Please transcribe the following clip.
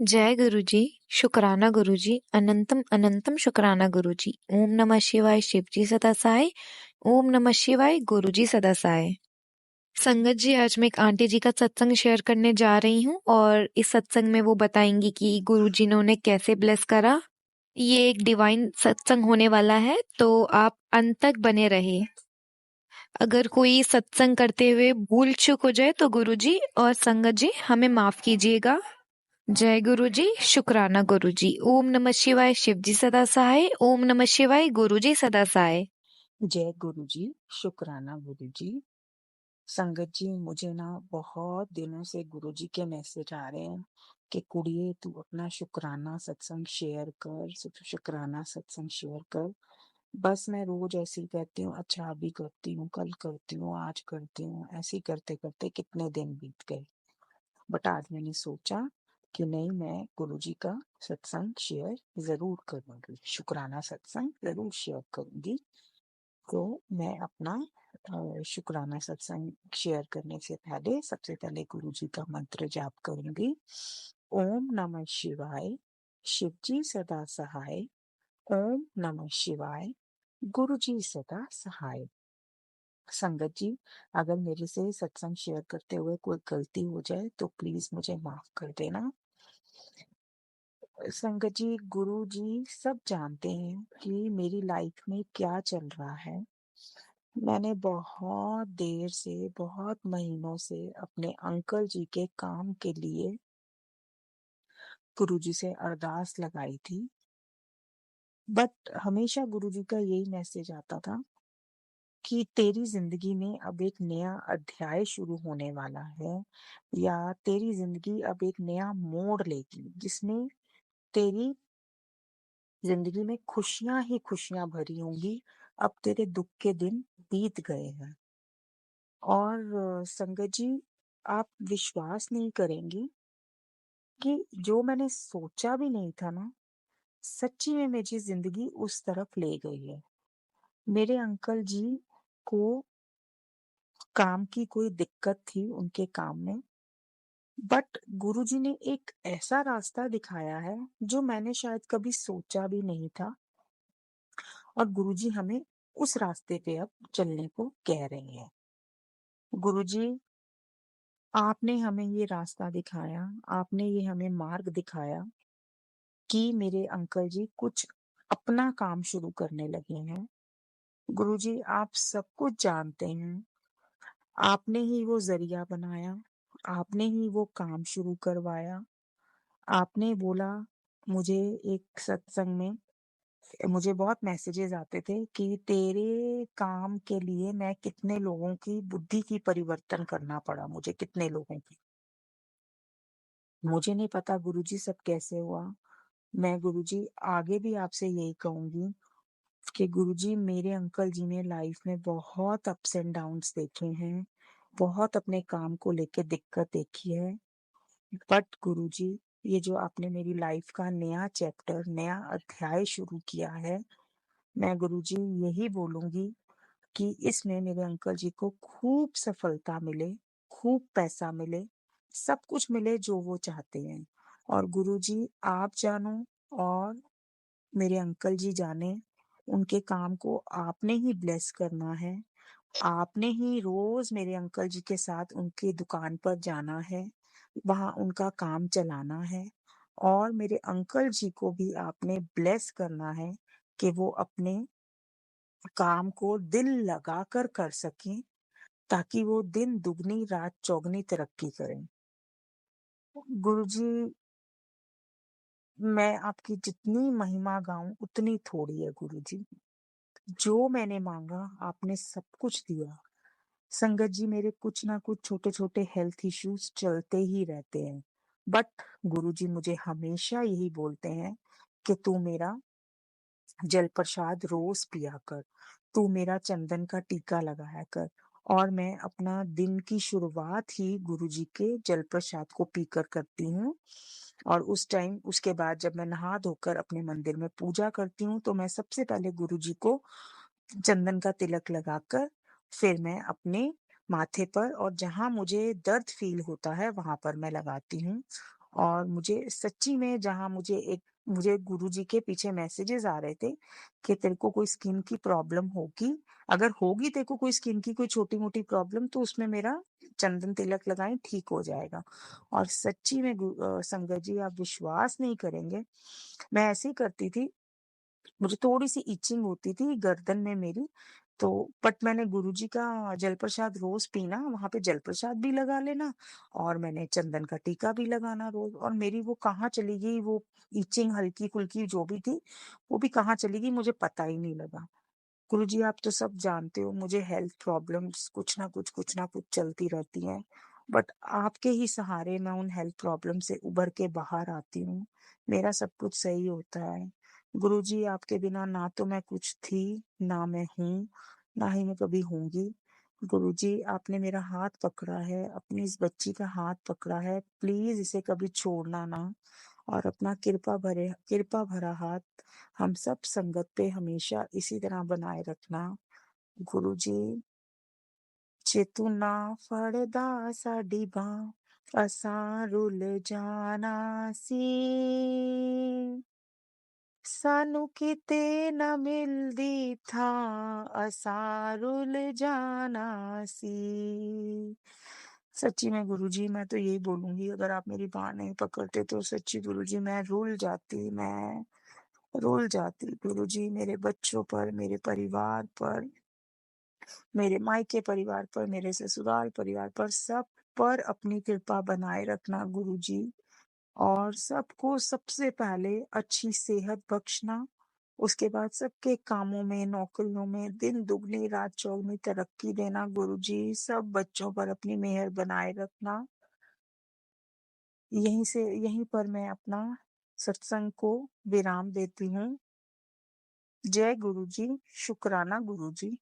जय गुरुजी, शुक्राना गुरुजी, अनंतम अनंतम शुक्राना गुरुजी। ओम नमः शिवाय शिवजी सदा सहाय। ओम नमः शिवाय गुरुजी सदा सहाय। संगत जी, आज मैं एक आंटी जी का सत्संग शेयर करने जा रही हूँ और इस सत्संग में वो बताएंगी कि गुरुजी ने उन्हें कैसे ब्लेस करा। ये एक डिवाइन सत्संग होने वाला है, तो आप अंत तक बने रहिए। अगर कोई सत्संग करते हुए भूल चूक हो जाए तो गुरुजी और संगत जी हमें माफ कीजिएगा। जय गुरुजी, शुक्राना गुरुजी। ओम नमः शिवाय शिवजी सदा सहाय। ओम नमः शिवाय गुरुजी सदा सहाय। जय गुरु जी, शुक्राना गुरु जी। संगत जी, मुझे ना बहुत दिनों से गुरु जी के मैसेज आ रहे हैं कि कुड़िए तू अपना शुक्राना सत्संग शेयर कर, शुक्राना सत्संग शेयर कर। बस मैं रोज ऐसे ही कहती हूँ, अच्छा अभी करती हूँ, कल करती हूँ, आज करती हूँ, ऐसे ही करते करते कितने दिन बीत गए। बट आज मैंने सोचा कि नहीं, मैं गुरु जी का सत्संग शेयर जरूर करूंगी, शुक्राना सत्संग जरूर शेयर करूंगी। तो मैं अपना शुक्राना सत्संग शेयर करने से पहले सबसे पहले गुरु जी का मंत्र जाप करूंगी। ओम नमः शिवाय, शिव जी सदा सहाय। ओम नमः शिवाय, गुरु जी सदा सहाय। संगत जी, अगर मेरे से सत्संग शेयर करते हुए कोई गलती हो जाए तो प्लीज मुझे माफ कर देना। संगत जी, गुरु जी सब जानते हैं कि मेरी लाइफ में क्या चल रहा है। मैंने बहुत देर से, बहुत महीनों से अपने अंकल जी के काम के लिए गुरुजी से अरदास लगाई थी। बट हमेशा गुरुजी का यही मैसेज आता था कि तेरी जिंदगी में अब एक नया अध्याय शुरू होने वाला है, या तेरी जिंदगी अब एक नया मोड़ लेगी जिसमें तेरी जिंदगी में खुशियां ही खुशियां भरी होंगी। अब तेरे दुख के दिन बीत गए हैं। और संगत जी, आप विश्वास नहीं करेंगी कि जो मैंने सोचा भी नहीं था ना, सच्ची में मेरी जिंदगी उस तरफ ले गई है। मेरे अंकल जी को काम की कोई दिक्कत थी उनके काम में, बट गुरुजी ने एक ऐसा रास्ता दिखाया है जो मैंने शायद कभी सोचा भी नहीं था। और गुरुजी हमें उस रास्ते पे अब चलने को कह रहे हैं। गुरुजी, आपने हमें ये रास्ता दिखाया, आपने ये हमें मार्ग दिखाया कि मेरे अंकल जी कुछ अपना काम शुरू करने लगे हैं। गुरुजी, आप सब कुछ जानते हैं। आपने ही वो जरिया बनाया, आपने ही वो काम शुरू करवाया। आपने बोला, मुझे एक सत्संग में मुझे बहुत मैसेजेस आते थे कि तेरे काम के लिए मैं कितने लोगों की बुद्धि की परिवर्तन करना पड़ा, मुझे कितने लोगों की। मुझे नहीं पता गुरुजी सब कैसे हुआ। मैं गुरुजी आगे भी आपसे यही कहूंगी कि गुरुजी, मेरे अंकल जी ने लाइफ में बहुत अप्स एंड डाउन्स देखे हैं, बहुत अपने काम को लेके दिक्कत देखी है। बट गुरुजी, ये जो आपने मेरी लाइफ का नया चैप्टर, नया अध्याय शुरू किया है, मैं गुरुजी यही बोलूंगी कि इसमें मेरे अंकल जी को खूब सफलता मिले, खूब पैसा मिले, सब कुछ मिले जो वो चाहते हैं। और गुरुजी, आप जानो और मेरे अंकल जी जाने, उनके काम को आपने ही ब्लेस करना है। आपने ही रोज मेरे अंकल जी के साथ उनकी दुकान पर जाना है, वहां उनका काम चलाना है। और मेरे अंकल जी को भी आपने ब्लेस करना है कि वो अपने काम को दिल लगाकर कर सकें, ताकि वो दिन दुगनी रात चौगनी तरक्की करें। गुरुजी, मैं आपकी जितनी महिमा गाऊं उतनी थोड़ी है गुरुजी। जो मैंने मांगा आपने सब कुछ दिया। संगत जी, मेरे कुछ ना कुछ छोटे छोटे हेल्थ इश्यूज चलते ही रहते हैं, बट गुरुजी मुझे हमेशा यही बोलते हैं कि तू मेरा जल प्रसाद रोज पिया कर, तू मेरा चंदन का टीका लगाया कर। और मैं अपना दिन की शुरुआत ही गुरुजी के जल प्रसाद को पीकर करती हूँ। और उस टाइम, उसके बाद जब मैं नहा धोकर अपने मंदिर में पूजा करती हूँ, तो मैं सबसे पहले गुरुजी को चंदन का तिलक लगाकर फिर मैं अपने माथे पर और जहां मुझे दर्द फील होता है वहां पर मैं लगाती हूँ। और मुझे सच्ची में जहाँ मुझे गुरुजी के पीछे मैसेजेस आ रहे थे कि तेरे को कोई स्किन की प्रॉब्लम होगी, अगर होगी तेरे को कोई स्किन की कोई छोटी-मोटी प्रॉब्लम तो उसमें मेरा चंदन तिलक लगाएँ ठीक हो जाएगा। और सच्ची में संगत जी आप विश्वास नहीं करेंगे, मैं ऐसे ही करती थी, मुझे थोड़ी-सी इचिंग होती थी गर्दन में मेरी, तो बट मैंने गुरुजी का जल प्रसाद रोज़ पीना, वहाँ पे जल प्रसाद भी लगा लेना और मैंने चंदन का टीका भी लगाना रोज़, और मेरी वो कहाँ चली गई वो इचिंग हल्की-फुल्की जो भी थी, वो भी कहाँ चली गई मुझे पता ही नहीं लगा। गुरुजी आप तो सब जानते हो मुझे हेल्थ प्रॉब्लम्स कुछ ना कुछ चलती रहती हैं। बट आपके ही सहारे मैं उन हेल्थ प्रॉब्लम से उभर के बाहर आती हूँ। मेरा सब कुछ सही होता है। गुरुजी आपके बिना ना तो मैं कुछ थी, ना मैं हूँ, ना ही मैं कभी होंगी। गुरुजी आपने मेरा हाथ पकड़ा है, अपनी इस बच्ची का हाथ पकड़ा है, प्लीज़ इसे कभी छोड़ना ना और अपना कृपा भरा हाथ हम सब संगत पे हमेशा इसी तरह बनाए रखना। गुरुजी जे तू ना फड़दा साडी बांह असां रुल जाना सी सानू किते ना मिलदी थां असां रुल जाना सी। सच्ची में गुरुजी मैं तो यही बोलूँगी अगर आप मेरी बाँह नहीं पकड़ते तो सच्ची गुरुजी मैं रुल जाती गुरुजी मेरे बच्चों पर, मेरे परिवार पर, मेरे मायके परिवार पर, मेरे ससुराल परिवार पर, सब पर अपनी कृपा बनाए रखना गुरुजी। और सबको सबसे पहले अच्छी सेहत बख्शना, उसके बाद सबके कामों में, नौकरियों में दिन दुगनी रात चौगुनी तरक्की देना गुरुजी, सब बच्चों पर अपनी मेहर बनाए रखना। यहीं पर मैं अपना सत्संग को विराम देती हूँ। जय गुरुजी, शुक्राना गुरुजी।